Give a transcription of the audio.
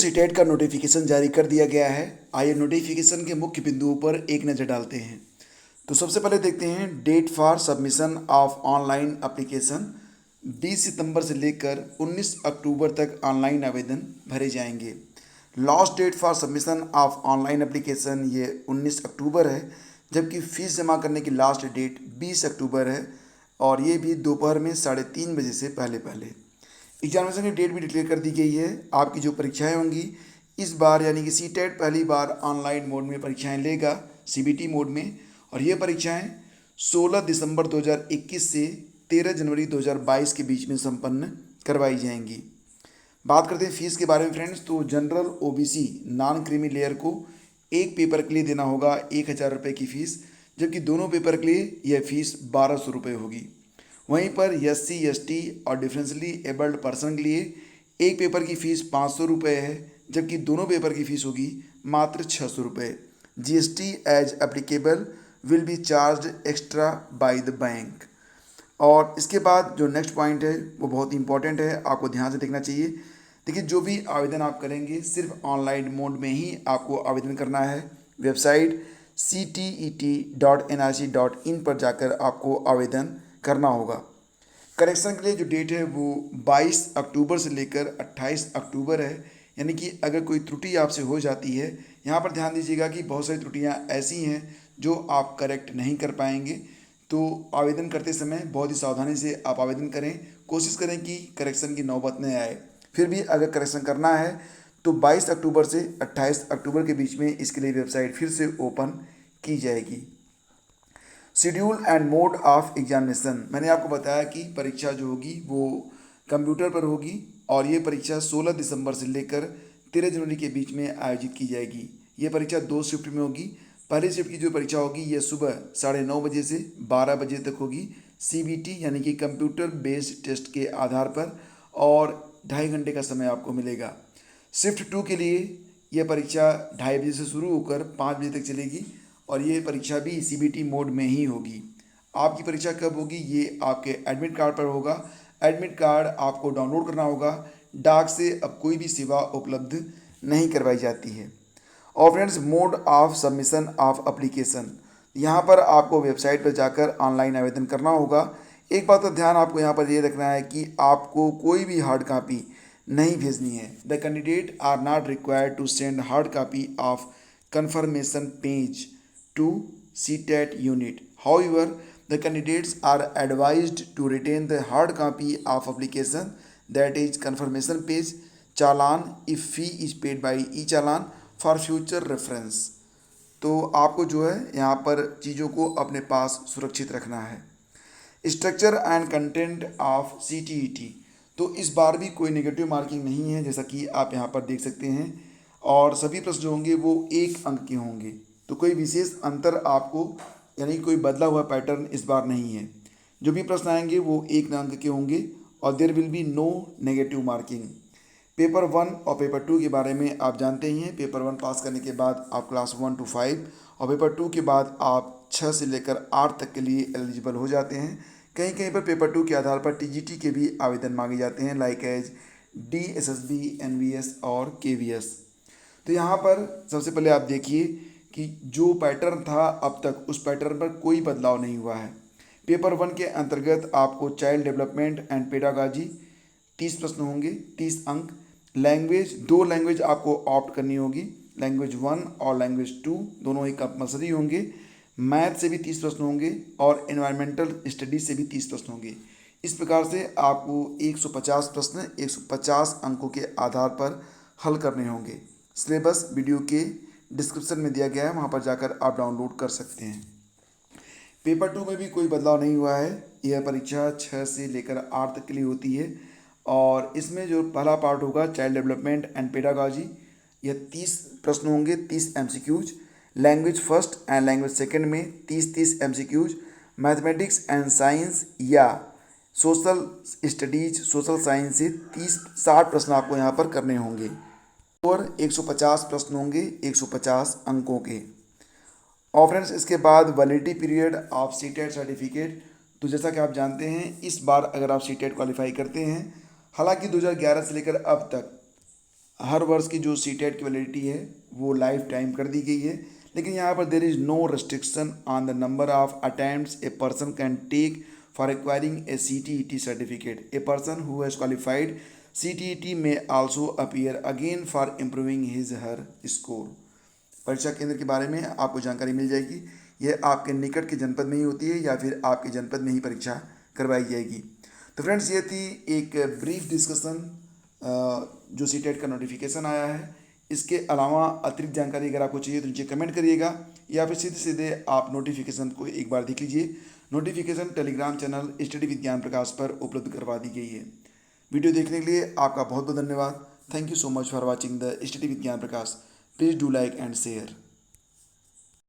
CTET का notification जारी कर दिया गया है। आइए नोटिफिकेशन के मुख्य बिंदुओं पर एक नज़र डालते हैं। तो सबसे पहले देखते हैं date for submission of online application. 20 सितंबर से लेकर 19 अक्टूबर तक ऑनलाइन आवेदन भरे जाएंगे। Last date for submission of online application ये 19 अक्टूबर है, जबकि फ़ीस जमा करने की लास्ट डेट 20 अक्टूबर है और ये भी दोपहर में 3:30 बजे से पहले पहले। एग्जामिनेशन की डेट भी डिक्लेयर कर दी गई है। आपकी जो परीक्षाएं होंगी इस बार, यानी कि सीटेट पहली बार ऑनलाइन मोड में परीक्षाएं लेगा, सीबीटी मोड में। और ये परीक्षाएं 16 दिसंबर 2021 से 13 जनवरी 2022 के बीच में संपन्न करवाई जाएंगी। बात करते हैं फीस के बारे में फ्रेंड्स। तो general OBC non creamy layer को एक पेपर के लिए देना होगा 1000 रुपये की फ़ीस, जबकि दोनों पेपर के लिए यह फ़ीस 1200 रुपये होगी। वहीं पर एससी एसटी और डिफरेंशियली एबल्ड पर्सन के लिए एक पेपर की फ़ीस 500 रुपये है, जबकि दोनों पेपर की फ़ीस होगी मात्र 600 रुपये। GST as applicable will be charge extra by the bank. और इसके बाद जो नेक्स्ट पॉइंट है वो बहुत ही इंपॉर्टेंट है, आपको ध्यान से देखना चाहिए। देखिए, जो भी आवेदन आप करेंगे सिर्फ ऑनलाइन मोड में ही आपको आवेदन करना है। वेबसाइट ctet.nic.in पर जाकर आपको आवेदन करना होगा। करेक्शन के लिए जो डेट है वो 22 अक्टूबर से लेकर 28 अक्टूबर है, यानी कि अगर कोई त्रुटि आपसे हो जाती है, यहाँ पर ध्यान दीजिएगा कि बहुत सारी त्रुटियाँ ऐसी हैं जो आप करेक्ट नहीं कर पाएंगे। तो आवेदन करते समय बहुत ही सावधानी से आप आवेदन करें, कोशिश करें कि करेक्शन की नौबत न आए। फिर भी अगर करेक्शन करना है तो 22 अक्टूबर से 28 अक्टूबर के बीच में इसके लिए वेबसाइट फिर से ओपन की जाएगी। Schedule and mode of examination, मैंने आपको बताया कि परीक्षा जो होगी वो कंप्यूटर पर होगी और ये परीक्षा 16 दिसंबर से लेकर 13 जनवरी के बीच में आयोजित की जाएगी। ये परीक्षा 2 शिफ्ट में होगी। पहली शिफ्ट की जो परीक्षा होगी ये सुबह 9:30 बजे से 12 बजे तक होगी, सीबीटी यानी कि कंप्यूटर बेस्ड टेस्ट के आधार पर, और 2.5 घंटे का समय आपको मिलेगा। शिफ्ट 2 के लिए यह परीक्षा 2:30 बजे से शुरू होकर 5 बजे तक चलेगी और ये परीक्षा भी सीबीटी मोड में ही होगी। आपकी परीक्षा कब होगी ये आपके एडमिट कार्ड पर होगा। एडमिट कार्ड आपको डाउनलोड करना होगा। डाक से अब कोई भी सेवा उपलब्ध नहीं करवाई जाती है। और friends, mode of submission of application, यहाँ पर आपको वेबसाइट पर जाकर ऑनलाइन आवेदन करना होगा। एक बात का ध्यान आपको यहाँ पर ये रखना है कि आपको कोई भी हार्ड कॉपी नहीं भेजनी है। The candidate are not required to send hard copy of confirmation page to CTET unit. However, the candidates are advised to retain the hard copy of application, that is confirmation page, challan if fee is paid by e-चालान for future reference। तो आपको जो है यहाँ पर चीज़ों को अपने पास सुरक्षित रखना है। Structure and content of CTET, तो इस बार भी कोई नेगेटिव मार्किंग नहीं है, जैसा कि आप यहाँ पर देख सकते हैं। और सभी प्रश्न जो होंगे वो 1 अंक के होंगे, तो कोई विशेष अंतर आपको, यानी कोई बदला हुआ पैटर्न इस बार नहीं है। जो भी प्रश्न आएंगे वो 1 अंक के होंगे और there will be no negative marking. Paper 1 और पेपर 2 के बारे में आप जानते ही हैं। पेपर 1 पास करने के बाद आप क्लास 1 to 5 और पेपर 2 के बाद आप 6 से लेकर 8 तक के लिए एलिजिबल हो जाते हैं। कहीं कहीं पर पेपर 2 के आधार पर टीजीटी के भी आवेदन मांगे जाते हैं, लाइक एज DSSB, NVS और KVS। तो यहाँ पर सबसे पहले आप देखिए कि जो पैटर्न था अब तक उस पैटर्न पर कोई बदलाव नहीं हुआ है। पेपर 1 के अंतर्गत आपको चाइल्ड डेवलपमेंट एंड पेडागॉजी 30 प्रश्न होंगे, 30 अंक। लैंग्वेज, 2 लैंग्वेज आपको ऑप्ट करनी होगी, लैंग्वेज 1 और लैंग्वेज 2 दोनों ही कंपलसरी होंगे। मैथ से भी 30 प्रश्न होंगे और एनवायरमेंटल स्टडीज से भी 30 प्रश्न होंगे। इस प्रकार से आपको 150 प्रश्न 150 अंकों के आधार पर हल करने होंगे। सिलेबस वीडियो के डिस्क्रिप्शन में दिया गया है, वहाँ पर जाकर आप डाउनलोड कर सकते हैं। पेपर 2 में भी कोई बदलाव नहीं हुआ है। यह परीक्षा 6 से लेकर 8 तक के लिए होती है और इसमें जो पहला पार्ट होगा चाइल्ड डेवलपमेंट एंड पेडागॉजी, यह 30 प्रश्न होंगे, 30 MCQs। Language first and language second में 30 MCQs। मैथमेटिक्स एंड साइंस या सोशल स्टडीज, सोशल साइंस से 60 प्रश्न आपको यहाँ पर करने होंगे और 150 प्रश्न होंगे 150 अंकों के। और फ्रेंड्स, इसके बाद validity period of CTET certificate, तो जैसा कि आप जानते हैं इस बार अगर आप सीटेट क्वालिफाई करते हैं, हालांकि 2011 से लेकर अब तक हर वर्ष की जो सीटेट की वैलिडिटी है वो लाइफ टाइम कर दी गई है, लेकिन यहाँ पर there is no restriction on the number of attempts a person can take for acquiring a CTET certificate. A person who has qualified CTET may also appear again for improving his her score. परीक्षा केंद्र के बारे में आपको जानकारी मिल जाएगी। यह आपके निकट के जनपद में ही होती है या फिर आपके जनपद में ही परीक्षा करवाई जाएगी। तो फ्रेंड्स, ये थी एक ब्रीफ डिस्कशन जो सीटेट का नोटिफिकेशन आया है। इसके अलावा अतिरिक्त जानकारी अगर आपको चाहिए तो नीचे कमेंट करिएगा, या फिर सीधे सीधे आप नोटिफिकेशन को एक बार देख लीजिए। Notification Telegram channel study with Gyan प्रकाश पर उपलब्ध करवा दी गई है। वीडियो देखने के लिए आपका बहुत बहुत धन्यवाद। Thank you so much for watching the study with Gyan Prakash. Please do like and share.